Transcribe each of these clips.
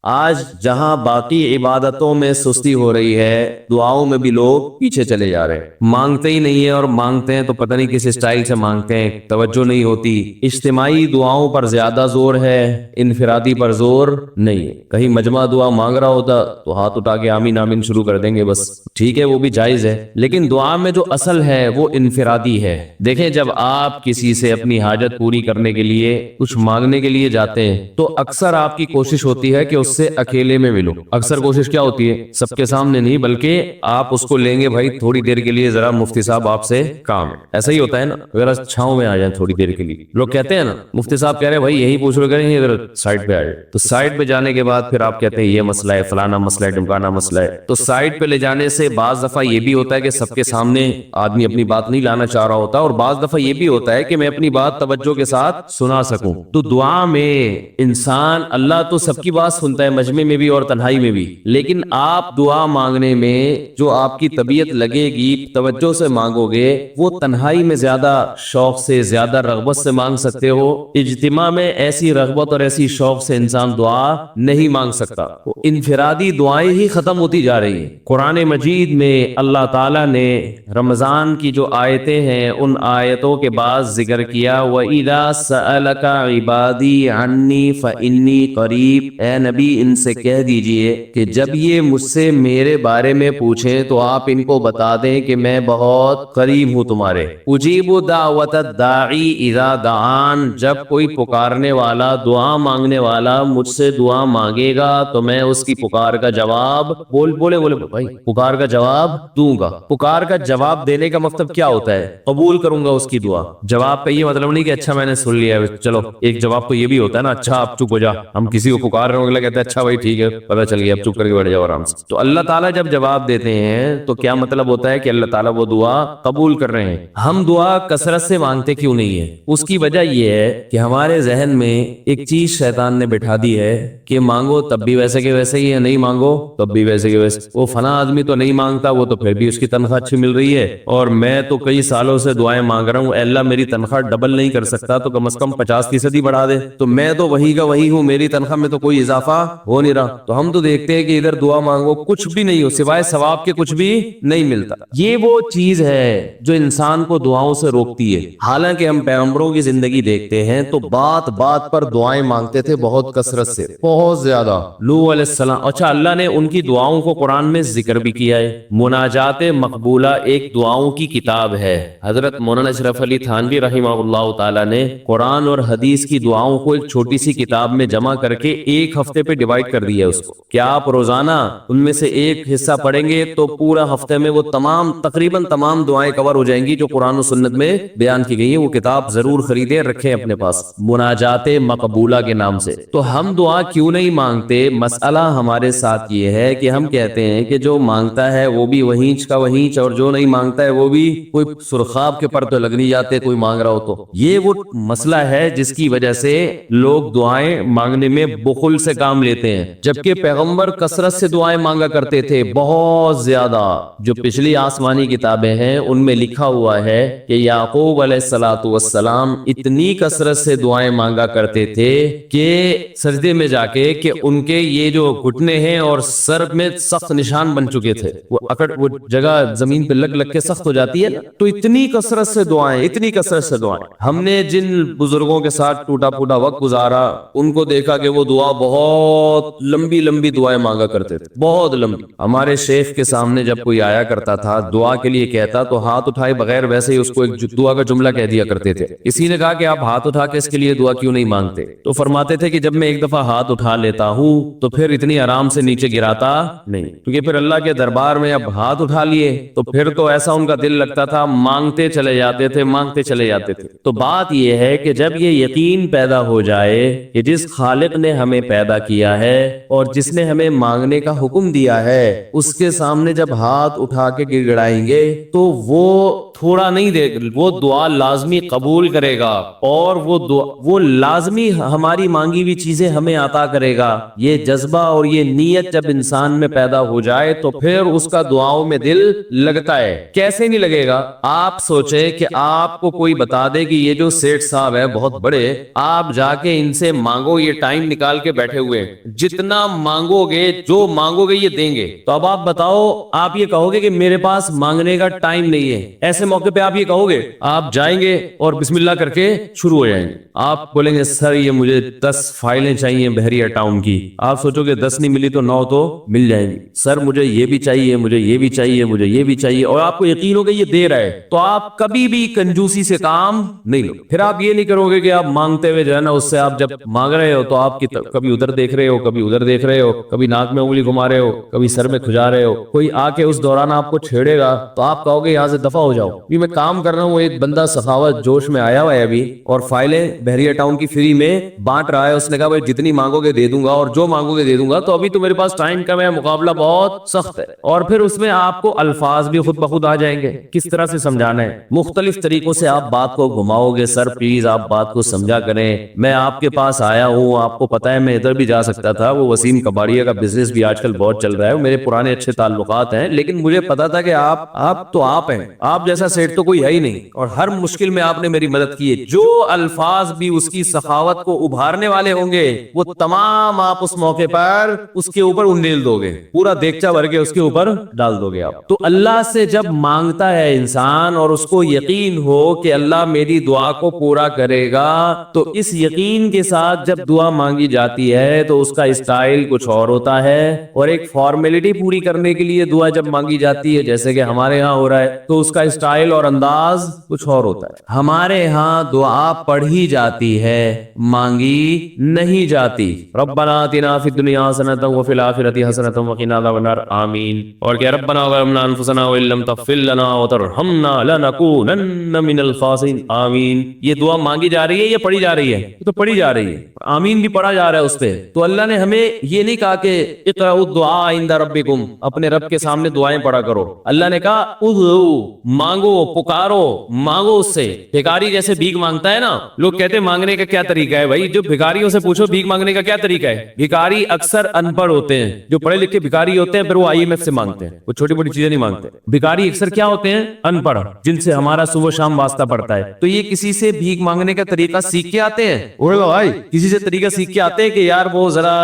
آج جہاں باقی عبادتوں میں سستی ہو رہی ہے، دعاؤں میں بھی لوگ پیچھے چلے جا رہے ہیں، مانگتے ہی نہیں ہے، اور مانگتے ہیں تو پتہ نہیں کس اسٹائل سے مانگتے ہیں، توجہ نہیں ہوتی۔ اجتماعی دعاؤں پر زیادہ زور ہے، انفرادی پر زور نہیں ہے۔ کہیں مجمع دعا مانگ رہا ہوتا تو ہاتھ اٹھا کے آمین آمین شروع کر دیں گے، بس ٹھیک ہے، وہ بھی جائز ہے، لیکن دعا میں جو اصل ہے وہ انفرادی ہے۔ دیکھیں، جب آپ کسی سے اپنی حاجت پوری کرنے کے لیے کچھ مانگنے کے لیے جاتے ہیں تو اکثر آپ کی کوشش ہوتی ہے کہ اس سے اکیلے میں ملو۔ اکثر کوشش کیا ہوتی ہے؟ سب کے سامنے نہیں، بلکہ آپ اس کو لیں گے، بھائی تھوڑی دیر کے لیے ذرا مفتی صاحب آپ سے کام ہے۔ ایسا ہی ہوتا ہے نا، ذرا چھاؤں میں آ جائیں تھوڑی دیر کے لیے، لوگ کہتے ہیں نا مفتی صاحب کہہ رہے ہیں بھائی یہی پوچھ رہے کریں، ادھر سائڈ پہ آ جائے، تو سائڈ پہ جانے کے بعد پھر آپ کہتے ہیں یہ مسئلہ ہے، فلانا مسئلہ ہے، ڈمکانا مسئلہ ہے۔ تو سائڈ پہ لے جانے سے بعض دفعہ یہ بھی ہوتا ہے کہ سب کے سامنے آدمی اپنی بات نہیں لانا چاہ رہا ہوتا، اور بعض دفعہ یہ بھی ہوتا ہے کہ میں اپنی بات توجہ کے ساتھ سنا سکوں۔ تو دعا میں انسان، اللہ تو سب کی بات سنتا ہے، مجمع میں بھی اور تنہائی میں بھی، لیکن آپ دعا مانگنے میں جو آپ کی طبیعت لگے گی، توجہ سے مانگو گے، وہ تنہائی میں زیادہ شوق سے، زیادہ رغبت سے مانگ سکتے ہو۔ اجتماع میں ایسی رغبت اور ایسی شوق سے انسان دعا نہیں مانگ سکتا۔ انفرادی دعائیں ہی ختم ہوتی جا رہی ہیں۔ قرآن مجید میں اللہ تعالیٰ نے رمضان کی جو آیتیں ہیں ان آیتوں کے بعد ذکر کیا، وَإِذَا سَأَلَكَ عِبَادِي عَنِّي فَإِنِّي قَرِيب، اے نبی ان سے کہہ دیجئے کہ جب یہ مجھ سے میرے بارے میں پوچھیں تو آپ ان کو بتا دیں کہ میں بہت قریب ہوں تمہارے۔ اجیب دعوت الداعی اذا دعان، جب کوئی پکارنے والا، دعا مانگنے والا مجھ سے دعا مانگے گا تو میں اس کی پکار کا جواب بولے بھائی پکار کا جواب دوں گا۔ پکار کا جواب دینے کا مطلب کیا ہوتا ہے؟ قبول کروں گا اس کی دعا۔ جواب کا یہ مطلب نہیں کہ اچھا میں نے سن لیا ہے، چلو ایک جواب تو یہ بھی ہوتا ہے نا، اچھا آپ چپ ہو جا، ہم کسی کو پکار رہے ہیں اگلا کہتا ہے اچھا بھائی ٹھیک ہے پتہ چل گیا، اب چپ کر کے بیٹھ جاؤ آرام سے۔ تو اللہ تعالیٰ جب جواب دیتے ہیں تو کیا مطلب ہوتا ہے کہ اللہ تعالیٰ وہ دعا قبول کر رہے ہیں۔ ہم دعا کثرت سے مانگتے کیوں نہیں ہے؟ اس کی وجہ یہ ہے کہ ہمارے ذہن میں ایک چیز شیطان نے بٹھا دی ہے کہ مانگو تب بھی ویسے کے ویسے ہی ہے، نہیں مانگو تب بھی ویسے کے ویسے۔ وہ فلاں آدمی تو نہیں مانگتا، وہ تو پھر بھی اس کی تنخواہ اچھی مل رہی ہے، اور میں تو کئی سالوں سے دعائیں مانگ رہا ہوں، اے اللہ میری تنخواہ ڈبل نہیں کر سکتا تو کم از کم 50% ہی بڑھا دے، تو میں تو وہی کا وہی ہوں، میری تنخواہ میں تو کوئی اضافہ ہو نہیں رہا۔ تو ہم تو دیکھتے ہیں کہ ادھر دعا مانگو کچھ بھی نہیں ہو، سوائے ثواب کے کچھ بھی نہیں ملتا۔ یہ وہ چیز ہے جو انسان کو دعاؤں سے روکتی ہے۔ حالانکہ ہم پیغمبروں کی زندگی دیکھتے ہیں تو بات بات پر دعائیں مانگتے تھے، بہت کثرت سے، بہت زیادہ۔ نوح علیہ السلام، اچھا اللہ نے ان کی دعاؤں کو قرآن میں ذکر بھی کیا ہے۔ مناجات مقبولہ ایک دعاؤں کی کتاب ہے۔ حضرت مولانا اشرف علی تھانوی رحمہ اللہ تعالی نے قرآن اور حدیث کی دعاؤں کو ایک چھوٹی سی کتاب میں جمع کر کے ایک ہفتے پہ ڈیوائیڈ کر دیا ہے اس کو، کہ آپ روزانہ ان میں سے ایک حصہ پڑھیں گے تو پورا ہفتے میں وہ تقریباً تمام دعائیں کور ہو جائیں گی جو قرآن و سنت میں بیان کی گئی ہیں۔ وہ کتاب ضرور خریدیں، رکھیں اپنے پاس، مناجات مقبولہ کے نام سے۔ تو ہم دعا کیوں نہیں مانگتے؟ مسئلہ ہمارے ساتھ یہ ہے کہ ہم کہتے ہیں کہ جو مانگتا ہے وہ بھی وہینچ کا وہینچ، اور جو نہیں مانگتا ہے وہ بھی کوئی سرخاب کے پر تو لگ نہیں جاتے کوئی مانگ رہا ہو تو۔ یہ وہ مسئلہ ہے جس کی وجہ سے لوگ دعائیں مانگنے میں بخل سے کام لیتے ہیں، جبکہ پیغمبر کثرت سے دعائیں مانگا کرتے تھے، بہت زیادہ۔ جو پچھلی آسمانی کتابیں ہیں ان میں لکھا ہوا ہے کہ یعقوب علیہ السلام اتنی کثرت سے دعائیں مانگا کرتے تھے کہ سجدے میں جا کے کہ ان کے یہ جو گھٹنے ہیں اور سر میں سخت نشان بن چکے تھے، وہ جگہ زمین پہ لگ لگ کے سخت ہو جاتی ہے، تو اتنی کثرت سے دعائیں، اتنی کثرت سے دعائیں۔ ہم نے جن بزرگوں کے ساتھ ٹوٹا پھوٹا وقت گزارا ان کو دیکھا کہ وہ دعا بہت لمبی لمبی دعائیں مانگا کرتے تھے، بہت لمبی۔ ہمارے شیخ کے سامنے جب کوئی آیا کرتا تھا دعا کے لیے کہتا تو ہاتھ اٹھائے بغیر ویسے ہی اس کو ایک دعا کا جملہ کہہ دیا کرتے تھے۔ کسی نے کہا کہ آپ ہاتھ اٹھا کے اس کے لیے دعا کیوں نہیں مانگتے؟ تو فرماتے تھے کہ جب میں ایک دفعہ ہاتھ اٹھا لیتا ہوں تو پھر اتنی آرام سے نیچے گراتا نہیں، کیونکہ پھر اللہ کے دربار میں اب ہاتھ اٹھا لیے تو پھر تو ایسا ان کا دل لگتا تھا، مانگتے چلے جاتے تھے، مانگتے چلے جاتے تھے۔ تو بات یہ ہے کہ جب یہ یقین پیدا ہو جائے کہ جس خالق نے ہمیں پیدا کیا ہے اور جس نے ہمیں مانگنے کا حکم دیا ہے، اس کے سامنے جب ہاتھ اٹھا کے گڑ گڑائیں گے تو وہ تھوڑا نہیں دے، وہ دعا لازمی قبول کرے گا، اور وہ لازمی ہماری مانگی ہوئی چیزیں ہمیں عطا کرے گا۔ یہ جذبہ اور یہ نیت جب انسان میں پیدا ہو جائے تو پھر اس کا دعاؤں میں دل لگتا ہے۔ کیسے نہیں لگے گا؟ آپ سوچیں کہ آپ کو کوئی بتا دے کہ یہ جو سیٹھ صاحب ہے بہت بڑے، آپ جا کے ان سے مانگو، یہ ٹائم نکال کے بیٹھے ہوئے ہیں، جتنا مانگو گے جو مانگو گے یہ دیں گے. تو اب آپ بتاؤ, آپ یہ کہو گے کہ میرے پاس مانگنے کا ٹائم نہیں ہے, ایسے موقع پہ آپ یہ کہو گے؟ آپ جائیں گے اور بسم اللہ کر کے شروع ہو جائیں گے. آپ بولیں گے سر یہ مجھے 10 فائلیں چاہیے بحریہ ٹاؤن کی. آپ سوچو گے 10 نہیں ملی تو 9 تو مل جائیں گی. سر مجھے یہ بھی چاہیے, مجھے یہ بھی چاہیے, مجھے یہ بھی چاہیے, اور آپ کو یقین ہو کہ یہ دے رہا ہے, تو آپ کبھی بھی کنجوسی سے کام نہیں لو. پھر آپ یہ نہیں کرو گے کہ آپ مانگتے ہوئے جو ہے نا, اس سے آپ جب مانگ رہے ہو تو آپ کی کبھی ادھر دیکھ رہے ہو, کبھی ادھر دیکھ رہے ہو, کبھی ناک میں انگلی گھما رہے ہو, کبھی سر میں کھجا رہے ہو. کوئی آ کے اس دوران آپ کو چھیڑے گا تو آپ کہو گے یہاں سے دفع ہو جاؤ. بھی میں کام کر رہا ہوں, ایک بندہ سخاوت جوش میں آیا ہوا ہے ابھی اور فائلیں بحریہ ٹاؤن کی فری میں بانٹ رہا ہے. اس نے کہا بھائی جتنی مانگو گے دے دوں گا, اور جو مانگو گے دے دوں گا, تو ابھی تو میرے پاس ٹائم کم ہے, مقابلہ بہت سخت ہے. اور پھر اس میں آپ کو الفاظ بھی خود بخود آ جائیں گے کس طرح سے سمجھانا ہے. مختلف طریقوں سے آپ بات کو گھماؤ گے. سر پلیز آپ بات کو سمجھا کریں, میں آپ کے پاس آیا ہوں, آپ کو پتا ہے میں ادھر بھی جا سکتا تھا, وہ وسیم کباڑیہ کا بزنس بھی آج کل بہت چل رہا ہے, میرے پرانے اچھے تعلقات ہیں, لیکن مجھے پتا تھا کہ آپ تو آپ ہیں, آپ جیسا سیٹ تو کوئی ہے ہی نہیں, اور ہر مشکل میں آپ نے میری مدد کی ہے. جو الفاظ بھی اس کی سخاوت کو ابھارنے والے ہوں گے وہ تمام آپ اس موقع پر اس کے اوپر انڈیل دو گے, پورا دیگچا بھر کے اس کے اوپر ڈال دو گے آپ. تو اللہ سے جب مانگتا ہے انسان اور اس کو یقین ہو کہ اللہ میری دعا کو پورا کرے گا, تو اس یقین کے ساتھ جب دعا مانگی جاتی ہے تو اس کا اسٹائل کچھ اور ہوتا ہے, اور ایک فارمیلٹی پوری کرنے کے لیے دعا جب مانگی جاتی ہے جیسے کہ ہمارے ہاں ہو رہا ہے, تو اس کا اسٹائل اور انداز کچھ اور ہوتا ہے. ہمارے ہاں دعا پڑھی جاتی ہے, مانگی نہیں جاتی. ربنا آتنا فی الدنیا حسنۃ وفی الآخرۃ حسنۃ وقنا عذاب النار, آمین. اور کہ ربنا ظلمنا انفسنا وان لم تغفر لنا وترحمنا لنکونن من الخاسرین, آمین. یہ دعا مانگی جا رہی ہے یا پڑھی جا رہی ہے؟ تو پڑھی جا رہی ہے, آمین بھی پڑھا جا رہا ہے اس پہ. تو اللہ نے ہمیں یہ نہیں کہا کہ اقرؤوا الدعاء عند ربکم, اپنے رب کے سامنے دعائیں پڑھا کرو. اللہ نے کہا ادعوا, مانگو, پکارو, مانگو اس سے. بھکاری جیسے بھیک مانگتا ہے نا, لوگ کہتے ہیں مانگنے کا کیا طریقہ ہے بھائی, جو بھکاریوں سے پوچھو بھیک مانگنے کا کیا طریقہ ہے. بھکاری اکثر ان پڑھ ہوتے ہیں, جو پڑھے لکھے بھکاری ہوتے ہیں پھر وہ IMF سے مانگتے ہیں, وہ چھوٹی بڑی چیزیں نہیں مانگتے. بھکاری اکثر کیا ہوتے ہیں؟ ان پڑھ, جن سے ہمارا صبح و شام واسطہ پڑتا ہے. تو یہ کسی سے بھیک مانگنے کا طریقہ سیکھ کے آتے ہیں, بھائی کسی سے طریقہ سیکھ کے آتے ہیں کہ یار وہ ذرا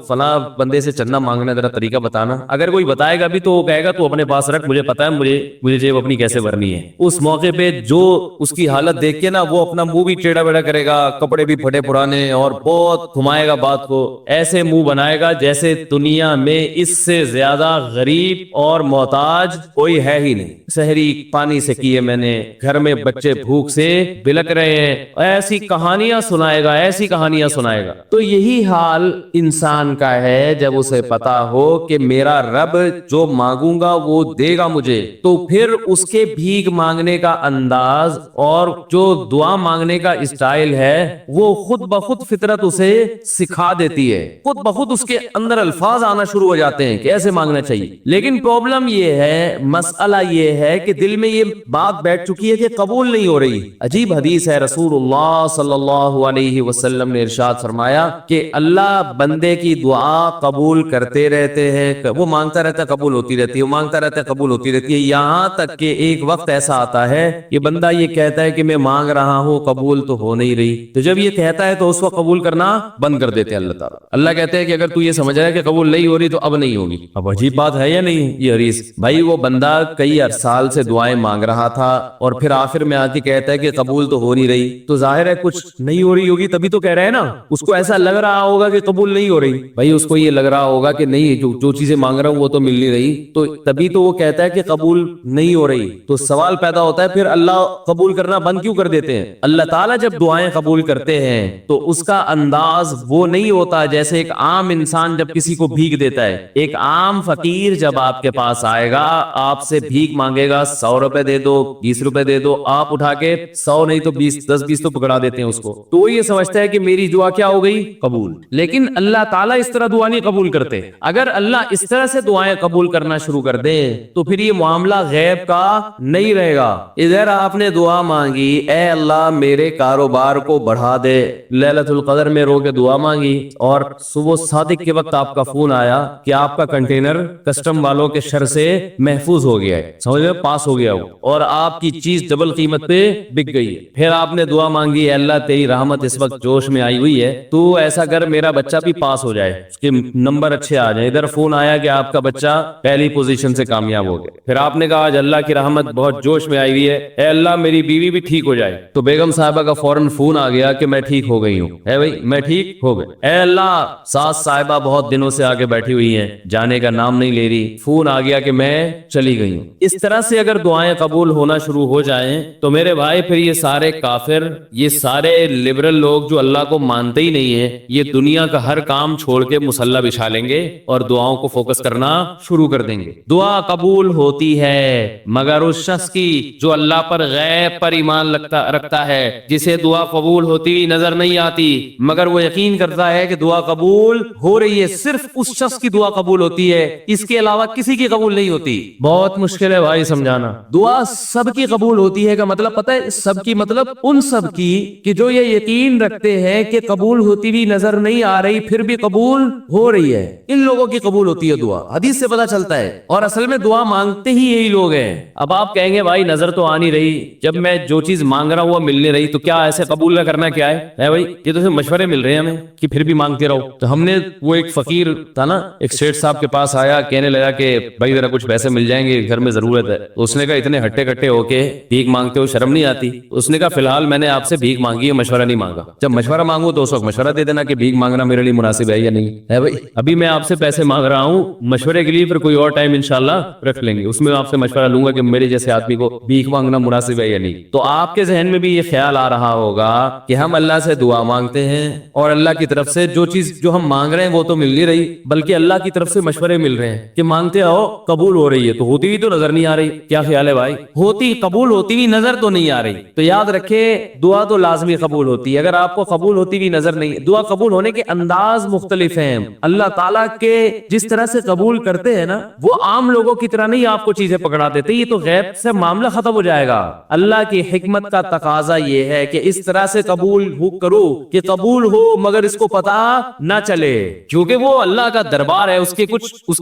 فلاں بندے سے چندہ مانگنا, ذرا طریقہ بتانا. اگر کوئی بتائے گا بھی تو وہ کہے گا تو اپنے پاس رکھ, مجھے پتا ہے مجھے جیب اپنی کیسے بھرنی ہے. اس موقع پہ جو اس کی حالت دیکھ کے نا وہ اپنا منہ بھی ٹیڑھا بیڑھا کرے گا, کپڑے بھی پھٹے پرانے, اور بہت گھمائے گا بات کو, ایسے منہ بنائے گا جیسے دنیا میں اس سے زیادہ غریب اور محتاج کوئی ہے ہی نہیں. سحری پانی سے کیے میں نے, گھر میں بچے بھوک سے بلک رہے ہیں, ایسی کہانیاں سنائے گا, ایسی کہانیاں سنائے گا. تو یہی حال انسان کا ہے جب اسے پتا ہو کہ میرا رب جو مانگوں گا وہ دے گا مجھے, تو پھر اس کے بھیک مانگنے کا انداز اور جو دعا مانگنے کا اسٹائل ہے وہ خود بخود فطرت اسے سکھا دیتی ہے, خود بخود اس کے اندر الفاظ آنا شروع ہو جاتے ہیں کہ ایسے مانگنا چاہیے. لیکن پرابلم یہ ہے, مسئلہ یہ ہے کہ دل میں یہ بات بیٹھ چکی ہے کہ قبول نہیں ہو رہی. عجیب حدیث ہے, رسول اللہ صلی اللہ علیہ وسلم نے ارشاد فرمایا کہ اللہ بندے کی دعا قبول کرتے رہتے ہیں, وہ مانگتا رہتا ہے قبول ہوتی رہتی ہے, وہ مانگتا رہتا ہے قبول ہوتی رہتی ہے, یہاں تک کہ ایک وقت ایسا آتا ہے کہ بندہ یہ کہتا ہے کہ میں مانگ رہا ہوں قبول تو ہو نہیں رہی. تو جب یہ کہتا ہے تو اس وقت قبول کرنا بند کر دیتے ہیں اللہ تعالیٰ. اللہ کہتے ہیں کہ اگر تو یہ سمجھ رہا ہے کہ قبول نہیں ہو رہی تو اب نہیں ہوگی. اب عجیب بات ہے یا نہیں یہ حدیث بھائی, وہ بندہ کئی سال سے دعائیں مانگ رہا تھا اور پھر آخر میں آ کے کہتا ہے کہ قبول تو ہو نہیں رہی, تو ظاہر ہے کچھ نہیں ہو رہی ہوگی تبھی تو کہہ رہے ہیں نا. اس کو ایسا لگ رہا ہوگا کہ قبول نہیں ہو رہی, بھائی اس کو یہ لگ رہا ہوگا کہ نہیں جو چیزیں مانگ رہا ہوں وہ تو مل نہیں رہی, تو تبھی تو وہ کہتا ہے کہ قبول نہیں ہو رہی. تو سوال پیدا ہوتا ہے پھر اللہ قبول کرنا بند کیوں کر دیتے ہیں؟ اللہ تعالیٰ جب دعائیں قبول کرتے ہیں تو اس کا انداز وہ نہیں ہوتا جیسے ایک عام انسان جب کسی کو بھیک دیتا ہے. ایک عام فقیر جب آپ کے پاس آئے گا, آپ سے بھیک مانگے گا, 100 روپے دے دو, 20 روپے دے دو, آپ اٹھا کے 100 نہیں تو 10-20 تو پکڑا دیتے ہیں اس کو, تو وہ یہ سمجھتا ہے کہ میری دعا کیا ہو گئی؟ قبول. لیکن اللہ تعالیٰ اس طرح دعا نہیں قبول کرتے. اگر اللہ اس طرح سے دعائیں قبول کرنا شروع کر دے تو پھر یہ معاملہ غیب کا نہیں رہے گا. ادھر آپ نے دعا مانگی, اے اللہ میرے کاروبار کو بڑھا دے, لیلۃ القدر میں رو کے دعا مانگی, اور صبح صادق کے وقت آپ کا فون آیا کہ آپ کا کنٹینر کسٹم والوں کے شر سے محفوظ ہو گیا ہے, سمجھ میں پاس ہو گیا ہو, اور آپ کی چیز ڈبل قیمت پہ بک گئی ہے. پھر آپ نے دعا مانگی, اے اللہ تیری رحمت اس وقت جوش میں آئی ہوئی ہے, تو ایسا کر میرا بچہ بچہ بھی پاس ہو جائے, اس کے نمبر اچھے آ جائیں, ادھر فون آیا کہ آپ کا بچہ پہلی پوزیشن سے کامیاب ہو گیا, پھر آپ نے کہا آج اللہ کی رحمت بہت جوش میں آئی ہوئی ہے, اے اللہ میری بیوی بھی ٹھیک ہو جائے, تو بیگم صاحبہ کا فوراً فون آ گیا کہ میں ٹھیک ہو گئی ہوں, اے بھائی میں ٹھیک ہو گئی, اے اللہ ساس صاحبہ بہت دنوں سے آگے بیٹھی ہوئی ہیں, جانے کا نام نہیں لے رہی, فون آ گیا کہ میں چلی گئی ہوں. اس طرح سے اگر دعائیں قبول ہونا شروع ہو جائیں تو میرے بھائی پھر یہ سارے کافر, یہ سارے لبرل لوگ جو اللہ کو مانتے ہی نہیں ہیں, یہ دنیا کا ہر کام چھوڑ کے مصلی بچھا لیں گے اور دعاؤں کو فوکس کرنا شروع کر دیں گے. دعا قبول ہوتی ہے مگر اس شخص کی جو اللہ پر غیب پر ایمان رکھتا ہے, جسے دعا قبول ہوتی نظر نہیں آتی مگر وہ یقین کرتا ہے کہ دعا قبول ہو رہی ہے. صرف اس شخص کی دعا قبول ہوتی ہے, اس کے علاوہ کسی کی قبول نہیں ہوتی. بہت مشکل ہے بھائی سمجھانا. دعا سب کی قبول ہوتی ہے کا مطلب پتہ ہے, سب کی مطلب ان سب کی کہ جو یہ یقین رکھتے ہیں کہ قبول ہوتی بھی نظر نہیں آ رہی پھر بھی قبول ہو رہی ہے, ان لوگوں کی قبول ہوتی ہے دعا. حدیث سے پتہ چلتا ہے, اور اصل میں دعا مانگتے ہی یہی لوگ ہیں. اب آپ کہیں گے بھائی نظر تو آ نہیں رہی, جب میں جو چیز مانگ رہا ہوں وہ مل نہیں رہی, تو کیا ایسے قبول نہ کرنا کیا ہے بھائی, یہ تو مشورے مل رہے ہیں ہمیں کہ پھر بھی مانگتے رہو. تو ہم نے وہ ایک فقیر تھا نا, ایک سیٹھ صاحب کے پاس آیا, کہنے لگا کہ بھائی ذرا کچھ پیسے مل جائیں گے, گھر میں ضرورت ہے. اس نے کہا اتنے ہٹے کٹے ہو کے بھیک مانگتے ہو, شرم نہیں آتی؟ اس نے کہا فی الحال میں نے آپ سے بھیک مانگی ہے, مشورہ نہیں مانگا. جب مشورہ مانگو تو اس وقت مشورہ دے دینا کہ بھیک مانگنا میرے لیے مناسب ہے یا نہیں ہے. بھائی ابھی میں آپ سے پیسے مانگ رہا ہوں مشورے کے لیے, پھر کوئی اور ٹائم انشاءاللہ رکھ لیں گے, اس میں آپ سے مشورہ لوں گا کہ میرے جیسے آدمی کو بھیک مانگنا مناسب ہے یا نہیں. تو آپ کے ذہن میں بھی یہ خیال آ رہا ہوگا کہ ہم اللہ سے دعا مانگتے ہیں اور اللہ کی طرف سے جو چیز جو ہم مانگ رہے ہیں وہ تو مل نہیں رہی, بلکہ اللہ کی طرف سے مشورے مل رہے ہیں کہ مانگتے آؤ قبول ہو رہی ہے, تو ہوتی بھی تو نظر نہیں آ رہی. کیا خیال ہے بھائی, ہوتی قبول ہوتی بھی نظر تو نہیں آ رہی. تو یاد رکھے دعا تو لازمی قبول ہوتی ہے. اگر آپ کو قبول ہوتی بھی نظر نہیں, دعا قبول ہونے کے انداز مختلف ہیں. اللہ تعالیٰ کے جس طرح سے قبول کرتے ہیں نا, وہ عام لوگوں کی طرح نہیں آپ کو چیزیں پکڑا دیتے, یہ تو غیب سے معاملہ ختم ہو جائے گا. اللہ کی حکمت کا تقاضا یہ ہے کہ اس طرح سے قبول کرو کہ قبول ہو مگر اس کو پتا نہ چلے, کیونکہ وہ اللہ کا دربار ہے, اس کی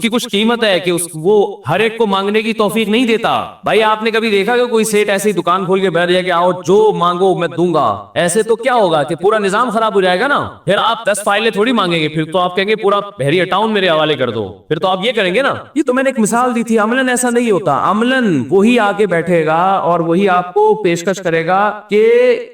کچھ قیمت ہے کہ وہ ہر ایک کو مانگنے کی توفیق نہیں دیتا. بھائی آپ نے کبھی دیکھا کہ کوئی سیٹ ایسی دکان کھول کے بیٹھ جائے کہ آؤ جو مانگو میں دوں گا؟ ایسے تو کیا ہوگا کہ پورا نظام خراب ہو جائے گا نا. پھر آپ 10 فائلیں تھوڑی مانگیں گے, پھر تو آپ کہیں گے پورا بحریہ ٹاؤن میرے حوالے کر دو, پھر تو آپ یہ کریں گے نا. یہ تو میں نے ایک مثال دی تھی. عملاً ایسا نہیں ہوتا. عملاً وہی آگے بیٹھے گا اور وہی آپ کو پیشکش کرے گا کہ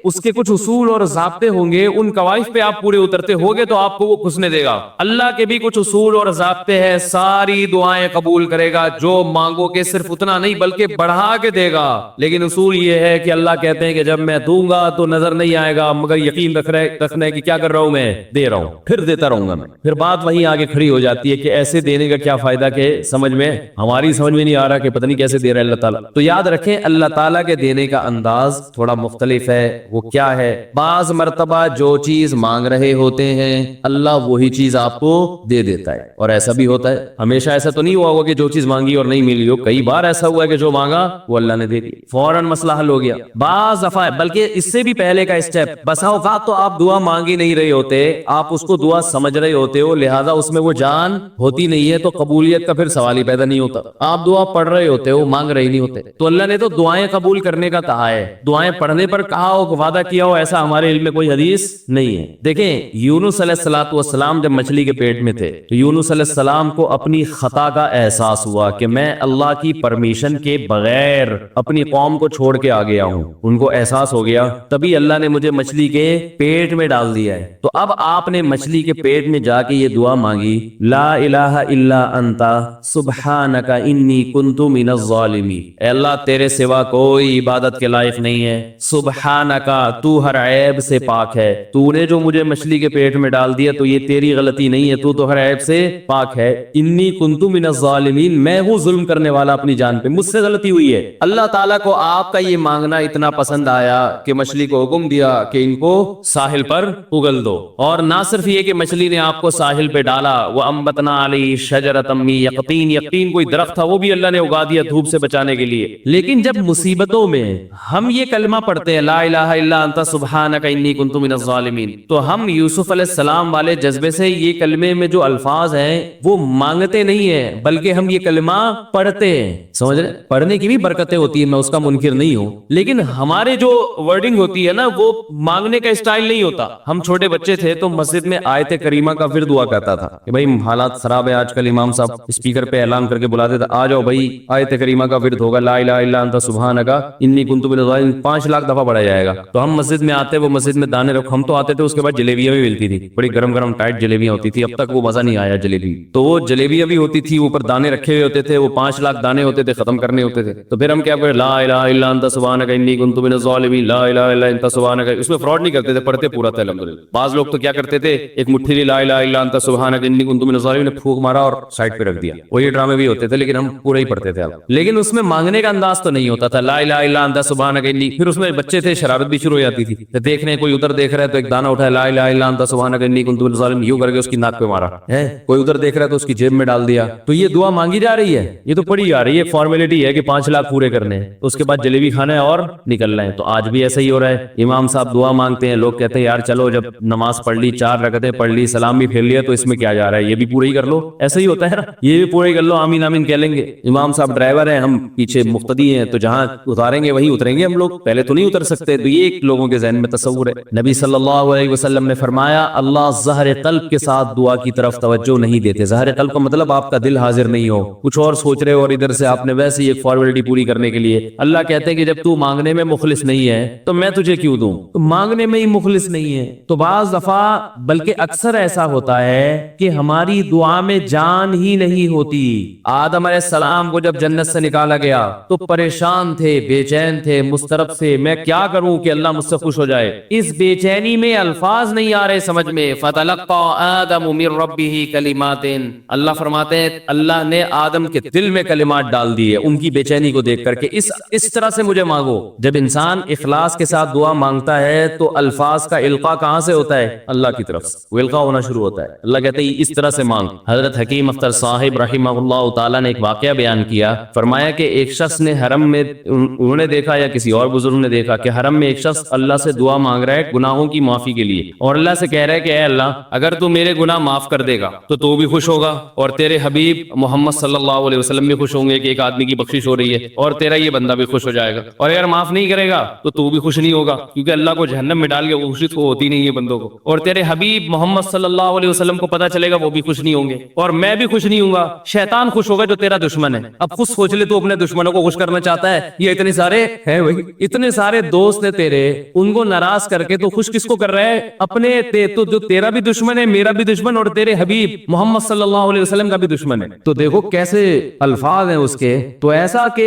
اس کے کچھ اصول اور ضابطے ہوں گے, ان قواعد پہ آپ پورے اترتے ہوگے تو آپ کو وہ گھسنے دے گا. اللہ کے بھی کچھ اصول اور ضابطے ہیں, ساری دعائیں قبول کرے گا, جو مانگو کہ صرف اتنا نہیں بلکہ بڑھا کے دے گا. لیکن اصول یہ ہے کہ اللہ کہتے ہیں کہ جب میں دوں گا تو نظر نہیں آئے گا مگر یقین رکھنا ہے کہ کیا کر رہا ہوں, میں دے رہا ہوں, پھر دیتا رہوں گا میں. پھر بات وہیں آگے کھڑی ہو جاتی ہے کہ ایسے دینے کا کیا فائدہ, کہ سمجھ میں ہماری سمجھ میں نہیں آ رہا کہ پتہ نہیں کیسے دے رہا ہے اللہ تعالیٰ. تو یاد رکھیں اللہ تعالیٰ کے دینے کا انداز تھوڑا مختلف ہے. وہ کیا ہے, بعض مرتبہ جو چیز مانگ رہے ہوتے ہیں اللہ وہی چیز آپ کو دے دیتا ہے, اور ایسا بھی ہوتا ہے. ہمیشہ ایسا تو نہیں ہوا ہوگا کہ جو چیز مانگی اور نہیں ملی ہو, کئی بار ایسا ہوا ہے کہ جو مانگا وہ اللہ نے دے دی, فوراً مسئلہ حل ہو گیا. بعض دفعہ بلکہ اس سے بھی پہلے کا اسٹیپ, بسا اوقات تو آپ دعا مانگ ہی نہیں رہے ہوتے, آپ اس کو دعا سمجھ رہے ہوتے ہو, لہذا اس میں وہ جان ہوتی نہیں ہے, تو قبولیت کا پھر سوال ہی پیدا نہیں ہوتا. آپ دعا پڑھ رہے ہوتے ہو, مانگ رہے نہیں ہوتے. تو اللہ نے تو دعائیں قبول کرنے کا کہا ہے, دعائیں پڑھنے پر کہا ہو, وعدہ کیا ہو, ایسا ہمارے علم میں کوئی حدیث نہیں ہے. دیکھیں یونس علیہ السلام جب مچھلی کے پیٹ میں تھے تو یونس علیہ السلام کو اپنی خطا کا احساس ہوا کہ میں اللہ کی پرمیشن کے بغیر اپنی قوم کو چھوڑ کے آ گیا ہوں. ان کو احساس ہو گیا, تبھی اللہ نے مجھے مچھلی کے پیٹ میں ڈال دیا ہے. تو اب آپ نے مچھلی کے پیٹ میں جا کے یہ دعا مانگی, لا الہ الا انت سبحانک انی کنت من الظالمین, اے اللہ تیرے سوا کوئی عبادت کے لائق نہیں ہے, سبحانک تو ہر عیب سے پاک ہے, تو نے جو مجھے مچھلی کے پیٹ میں ڈال دیا تو یہ تیری غلطی نہیں ہے, تو ہر عیب سے پاک ہے, انی کنت من الظالمین, میں ہوں ظلم کرنے والا اپنی جان پہ, مجھ سے غلطی ہوئی ہے. اللہ تعالیٰ کو آپ کا یہ مانگنا اتنا پسند آیا کہ مچھلی کو حکم دیا کہ ان کو ساحل پر اگل دو, اور نہ صرف یہ کہ مچھلی نے آپ کو ساحل پہ ڈالا, وَأَنبَتْنَا عَلَيْهِ شَجَرَةً مِّن يَقْطِينٍ, یقطین کوئی درخت تھا وہ بھی اللہ نے اگا دیا دھوپ سے بچانے کے لیے. لیکن جب مصیبتوں میں ہم یہ کلمہ پڑھتے ہیں لا الہ الا انت سبحانک انی کنت من الظالمین, تو ہم یوسف علیہ السلام والے جذبے سے یہ کلمے میں جو الفاظ ہیں وہ مانگتے نہیں ہیں بلکہ ہم یہ کلمہ پڑھتے ہیں. سمجھ رہے, پڑھنے کی بھی برکتیں ہوتی ہیں, میں اس کا منکر نہیں ہوں, لیکن ہمارے جو ورڈنگ ہوتی ہے نا وہ مانگنے کا اسٹائل نہیں ہوتا. ہم چھوٹے بچے تھے تو مسجد میں آیت کریمہ کا پھر دعا کرتا تھا کہ بھائی حالات خراب ہے آج کل، امام صاحب اسپیکر پہ اعلان کر کے بلاتے تھے آ جاؤ بھائی آیت کریمہ کا ورد ہوگا لا الہ الا انت سبحانک انی کنت من الظالمین، 5 لاکھ دفعہ پڑھا جائے گا. تو ہم مسجد میں آتے، وہ مسجد میں دانے رکھ، ہم تو آتے تھے، اس کے بعد جلیبیاں بھی ملتی تھی، بڑی گرم گرم ٹائٹ جلیبیاں ہوتی تھی. اب تک وہ مزہ نہیں آیا جلیبی. تو وہ جلیبیاں بھی ہوتی تھی، اوپر دانے رکھے ہوئے ہوتے تھے، وہ 5 لاکھ دانے ہوتے تھے، ختم کرنے ہوتے تھے. تو پھر ہم کیا کریں، لا الہ الا انت سبحانک انی کنت من الظالمین، لا الہ الا انت سبحانک. اس میں فراڈ نہیں کرتے تھے، پڑھتے پورا تھا الحمدللہ. بعض لوگ تو کیا کرتے تھے، ایک مٹھی لی لا الہ الا انت سبحانک انی کنت من الظالمین نے پھونک مارا اور سائڈ پہ رکھ دیا. وہ یہ ڈرامے بھی ہوتے تھے، لیکن ہم پورا ہی پڑھتے تھے. لیکن اس میں مانگنے کا انداز تو نہیں ہوتا تھا، لا الہ الا انت سبحانک انی. پھر اس میں بچے تھے، شرارت بھی شروع ہو جاتی تھی. دیکھ رہے ہیں کوئی ادھر دیکھ رہا ہے تو ایک دانہ اٹھایا، لا الہ الا انت سبحانک انی کنت من الظالمین، یوں کر کے اس کی ناک پہ مارا ہے. کوئی ادھر دیکھ رہا ہے تو اس کی جیب میں ڈال دیا. تو یہ دعا مانگی جا رہی ہے، یہ تو پڑھی جا رہی ہے، فارمیلٹی ہے کہ 5 لاکھ پورے کرنے ہیں، اس کے بعد جلیبی کھانا ہے اور نکلنا ہے. تو آج بھی ایسا ہی ہو رہا ہے. امام صاحب دعا مانگتے ہیں، لوگ کہتے ہیں یار چلو جب نماز پڑھ لی، 4 رکعتیں پڑھ لی، سلام بھی پھیر لیا، تو اس میں کیا جا رہا ہے، یہ بھی پورا ہی کر لو. ایسا ہی ہوتا ہے نا، یہ بھی پورا ہی کر لو، آمین آمین کہہ لیں گے. امام صاحب ڈرائیور ہیں، ہم پیچھے مقتدی ہیں، تو جہاں اتاریں گے وہی اتریں گے ہم لوگ، پہلے تو نہیں اتر سکتے. تو یہ ایک لوگوں کے ذہن میں تصور ہے. نبی صلی اللہ علیہ وسلم نے فرمایا اللہ ظاہر قلب کے ساتھ دعا کی طرف توجہ نہیں دیتے. ظاہر قلب کا مطلب آپ کا دل حاضر نہیں ہو، کچھ اور سوچ رہے ہو، اور ادھر سے آپ نے ویسے ہی ایک فارمیلٹی پوری کرنے کے لیے. اللہ کہتے ہیں کہ جب تو مانگنے میں مخلص نہیں ہے تو میں تجھے کیوں دوں. تو مانگنے میں ہی مخلص نہیں ہے. تو بعض دفعہ بلکہ اکثر ایسا ہوتا ہے کہ ہماری دعا میں جان ہی نہیں ہوتی. آدم علیہ السلام کو جب جنت سے نکالا گیا تو پریشان تھے، بے چین تھے، مضطرب سے، میں کیا کروں کہ اللہ مجھ سے خوش ہو جائے. اس بے چینی میں الفاظ نہیں آ رہے سمجھ میں. فَتَلَقَّى آدَمُ مِن رَبِّهِ كَلِمَاتٍ، اللہ فرماتے ہیں اللہ نے آدم کے دل میں کلمات ڈال دیے ان کی بے چینی کو دیکھ کر کے اس طرح سے مجھے مانگو. جب انسان اخلاص کے ساتھ دعا مانگتا ہے تو الفاظ کا القاء کہاں سے ہوتا ہے؟ اللہ کی طرف سے وہ القاء ہونا شروع ہوتا ہے. اللہ کہتے ہیں اس طرح سے مانگ. حضرت حکیم اختر صاحب رحمہ اللہ تعالیٰ نے ایک واقعہ بیان کیا. فرمایا کہ ایک شخص نے حرم میں، انہوں نے دیکھا یا کسی اور بزرگ نے دیکھا کہ حرم میں ایک شخص اللہ سے دعا مانگ رہا ہے گناہوں کی معافی کے لیے، اور اللہ سے کہہ رہا ہے کہ اے اللہ اگر تو میرے گناہ معاف کر دے گا تو بھی خوش ہوگا، اور تیرے حبیب محمد صلی اللہ علیہ وسلم بھی خوش ہوں گے کہ ایک آدمی کی بخشش ہو رہی ہے، اور تیرا یہ بندہ بھی خوش ہو جائے گا. اور اگر معاف نہیں کرے گا تو بھی خوش نہیں ہوگا، کیونکہ اللہ کو جہنم میں ڈال کے خوشی تو ہوتی نہیں ہے بندوں کو. اور تیرے حبیب محمد صلی اللہ علیہ وسلم کو پتا چلے گا وہ بھی خوش نہیں ہوں گے، اور میں بھی خوش نہیں ہوں گا. شیطان خوش ہوگا جو تیرا دشمن ہے. اب خود سوچ لے تو اپنے دشمنوں کو خوش کرنا چاہتا ہے. یہ اتنے سارے ہیں بھائی، اتنے سارے دوست ہیں تیرے، ان کو ناراض کر کے تو خوش کس کو کر رہا ہے؟ اپنے تو جو تیرا بھی دشمن ہے، میرا بھی دشمن، اور تیرے حبیب محمد صلی اللہ علیہ وسلم کا بھی دشمن ہے. تو دیکھو کیسے الفاظ ہیں اس کے. تو ایسا کہ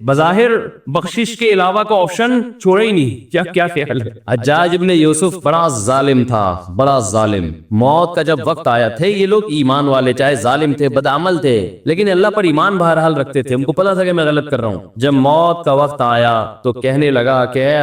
بظاہر بخشش کے علاوہ کا آپشن چھوڑے ہی نہیں. کیا خیال ہے؟ حجاج ابن یوسف بڑا ظالم تھا، بڑا ظالم. موت کا جب وقت آیا تھے، یہ لوگ ایمان والے، چاہے ظالم تھے، بدعمل تھے، لیکن اللہ پر ایمان بہرحال رکھتے تھے. ان کو پتا تھا کہ میں غلط کر رہا ہوں. جب موت کا وقت آیا تو کہنے لگا کہ اے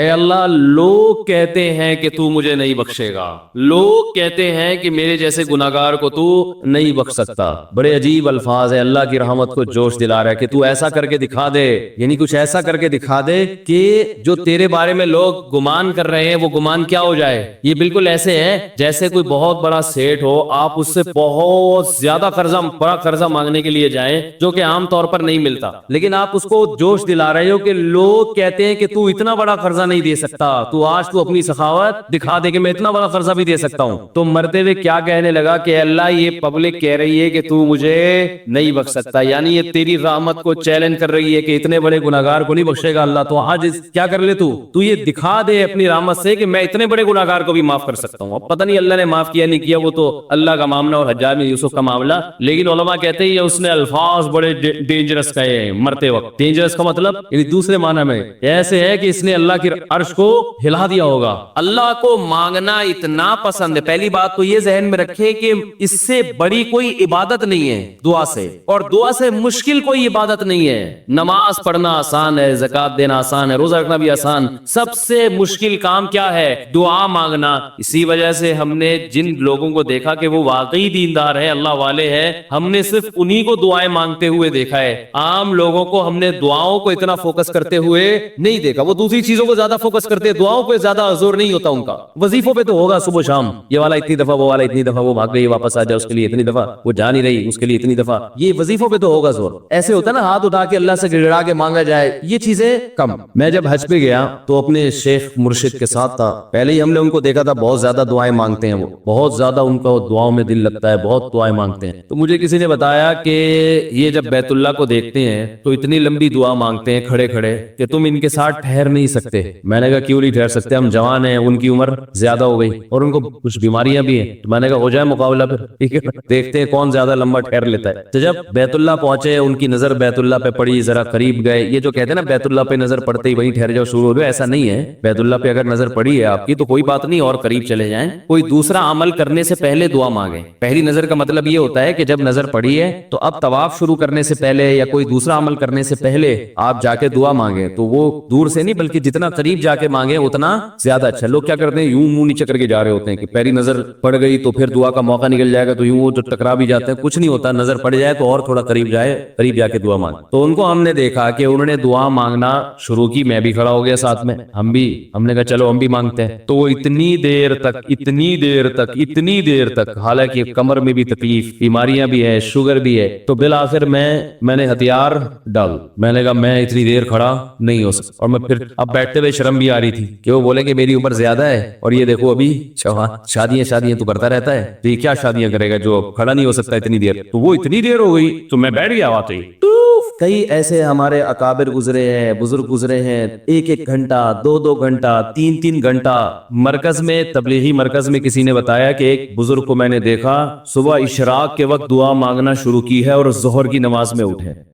اللہ لوگ کہتے ہیں کہ تو مجھے نہیں بخشے گا، لوگ کہتے ہیں کہ میرے جیسے گناہگار کو تو نہیں بخش سکتا. بڑے عجیب الفاظ ہیں، اللہ کی رحمت کو جوش دلا رہا ہے کہ تو ایسا کر کے دکھا دے، یعنی کچھ ایسا کر کے دکھا دے کہ جو تیرے بارے میں لوگ گمان کر رہے ہیں وہ گمان کیا ہو جائے. یہ بالکل ایسے ہے جیسے کوئی بہت بڑا سیٹ ہو، آپ اس سے بہت زیادہ بڑا قرضہ مانگنے کے لیے جائیں جو کہ عام طور پر نہیں ملتا، لیکن آپ اس کو جوش دلا رہے ہو کہ لوگ کہتے ہیں کہ تو اتنا بڑا قرضہ نہیں دے سکتا، تو آج تو اپنی سخاوت دکھا دے کہ میں اتنا بڑا قرضہ بھی دے سکتا ہوں. تو مرتے ہوئے کیا کہنے لگا کہ اللہ یہ پبلک کہہ رہی ہے کہ تو مجھے نہیں بخش سکتا، یعنی یہ تیری رحمت کو چیلنج کر رہی ہے کہ اتنے بڑے گناہگار کو نہیں بخشے گا اللہ. تو آج کیا کر لے تو یہ دکھا دے اپنی رحمت سے کہ میں اتنے بڑے گناہگار کو بھی معاف کر سکتا ہوں. اب پتہ نہیں اللہ نے معاف کیا نہیں کیا، وہ تو اللہ کا معاملہ اور حجاج بن یوسف کا معاملہ. لیکن علماء کہتے ہیں یہ اس نے الفاظ بڑے ڈینجرس کہے ہیں مرتے وقت. ڈینجرس کا مطلب یعنی دوسرے معنی میں ایسے ہے کہ اس نے اللہ کی عرش کو ہلا دیا ہوگا. اللہ کو مانگنا اتنا پسند ہے. پہلی بات تو یہ ذہن میں رکھے کہ اس سے بڑی کوئی عبادت نہیں ہے دعا سے، اور دعا سے مشکل کوئی عبادت نہیں ہے. نماز پڑھنا آسان ہے، زکات دینا آسان ہے، روزہ رکھنا بھی آسان. سب سے مشکل کام کیا ہے؟ دعا مانگنا. اسی وجہ سے ہم نے جن لوگوں کو دیکھا کہ وہ واقعی دیندار ہے، اللہ والے ہیں، ہم نے صرف انہی کو دعائیں مانگتے ہوئے دیکھا ہے. عام لوگوں کو ہم نے دعاؤں کو اتنا فوکس کرتے ہوئے نہیں دیکھا. وہ دوسری چیزوں کو زیادہ فوکس کرتے ہیں، دعاؤں پہ زیادہ زور نہیں ہوتا ان کا. وظیفوں پہ تو ہوگا صبح شام، یہ والا اتنی دفعہ، وہ والا اتنی دفعہ، وہ بھاگ گئی واپس آ جائے اس کے لیے اتنی دفعہ، وہ جا نہیں رہی اس کے لیے اتنی دفعہ. یہ وظیفوں پہ تو ہوگا زور. ایسے ہوتا نا ہاتھ اٹھا کے اللہ سے گڑگڑا کے مانگا جائے، یہ چیزیں کم. میں جب حج پہ گیا تو اپنے شیخ مرشد کے ساتھ تھا. پہلے ہی ہم نے ان کو دیکھا تھا بہت زیادہ زیادہ دعائیں مانگتے ہیں, وہ بہت زیادہ ان کا دعاؤں میں دل لگتا ہے, بہت دعائیں مانگتے ہیں. تو مجھے کسی نے بتایا کہ یہ جب بیت اللہ کو دیکھتے ہیں تو اتنی لمبی دعا مانگتے ہیں کھڑے کھڑے کہ تم ان کے ساتھ ٹھہر نہیں سکتے. میں نے کہا کیوں نہیں ٹھہر سکتے, ہم جوان ہیں, ان کی عمر زیادہ ہو گئی اور ان کو کچھ بیماریاں بھی ہیں. تو میں نے کہا ہو جائے مقابلہ پھر, ٹھیک ہے, دیکھتے ہیں کون زیادہ لمبا ٹھہر لیتا ہے. تو جب بیت اللہ پہنچے, ان کی نظر بیت اللہ پہ پڑی, ذرا قریب گئے. یہ جو کہتے ہیں نا بیت اللہ پہ نظر پڑتے ہی وہیں ٹھہر جاؤ شروع ہو گئے, ایسا نہیں ہے. بیت اللہ پہ اگر نظر پڑی ہے آپ کی تو کوئی بات نہیں, اور قریب چلے جائیں. کوئی دوسرا عمل کرنے سے پہلے دعا مانگیں. پہلی نظر کا مطلب یہ ہوتا ہے کہ جب نظر پڑی ہے تو اب طواف شروع کرنے سے پہلے یا کوئی دوسرا عمل کرنے سے پہلے آپ جا کے دعا مانگیں. تو وہ دور سے نہیں بلکہ جتنا قریب جا کے مانگیں اتنا زیادہ اچھا. لوگ کیا کرتے ہیں, یوں منہ نیچے کر کے جا رہے ہوتے ہیں کہ پہلی نظر پڑ گئی تو پھر دعا کا موقع نکل جائے گا, تو یوں وہ جو ٹکرا بھی جاتے ہیں. کچھ نہیں ہوتا, نظر پڑ جائے تو اور تھوڑا قریب جائے, قریب جا کے دعا مانگے. تو ان کو ہم نے دیکھا کہ انہوں نے دعا مانگنا شروع کی, میں بھی کھڑا ہو گیا ساتھ میں, ہم نے کہا چلو ہم بھی مانگتے ہیں. تو وہ اتنی دیر تک حالانکہ کمر میں بھی تکلیف, بیماریاں بھی ہے, شوگر بھی ہے, تو بالآخر میں نے ہتھیار ڈال, میں نے کہا میں اتنی دیر کھڑا نہیں ہو سکتا. اور میں پھر اب بیٹھتے ہوئے شرم بھی آ رہی تھی کہ وہ بولے کہ میری عمر زیادہ ہے اور یہ دیکھو ابھی شادیاں تو کرتا رہتا ہے, تو یہ کیا شادیاں کرے گا جو کھڑا نہیں ہو سکتا اتنی دیر. تو وہ اتنی دیر ہو گئی تو میں بیٹھ گیا واقعی. کئی ایسے ہمارے اکابر گزرے ہیں, بزرگ گزرے ہیں, 1 گھنٹہ 2 گھنٹہ 3 گھنٹہ. مرکز میں, تبلیغی مرکز میں کسی نے بتایا کہ ایک بزرگ کو میں نے دیکھا صبح اشراق کے وقت دعا مانگنا شروع کی ہے اور ظہر کی نماز میں اٹھے.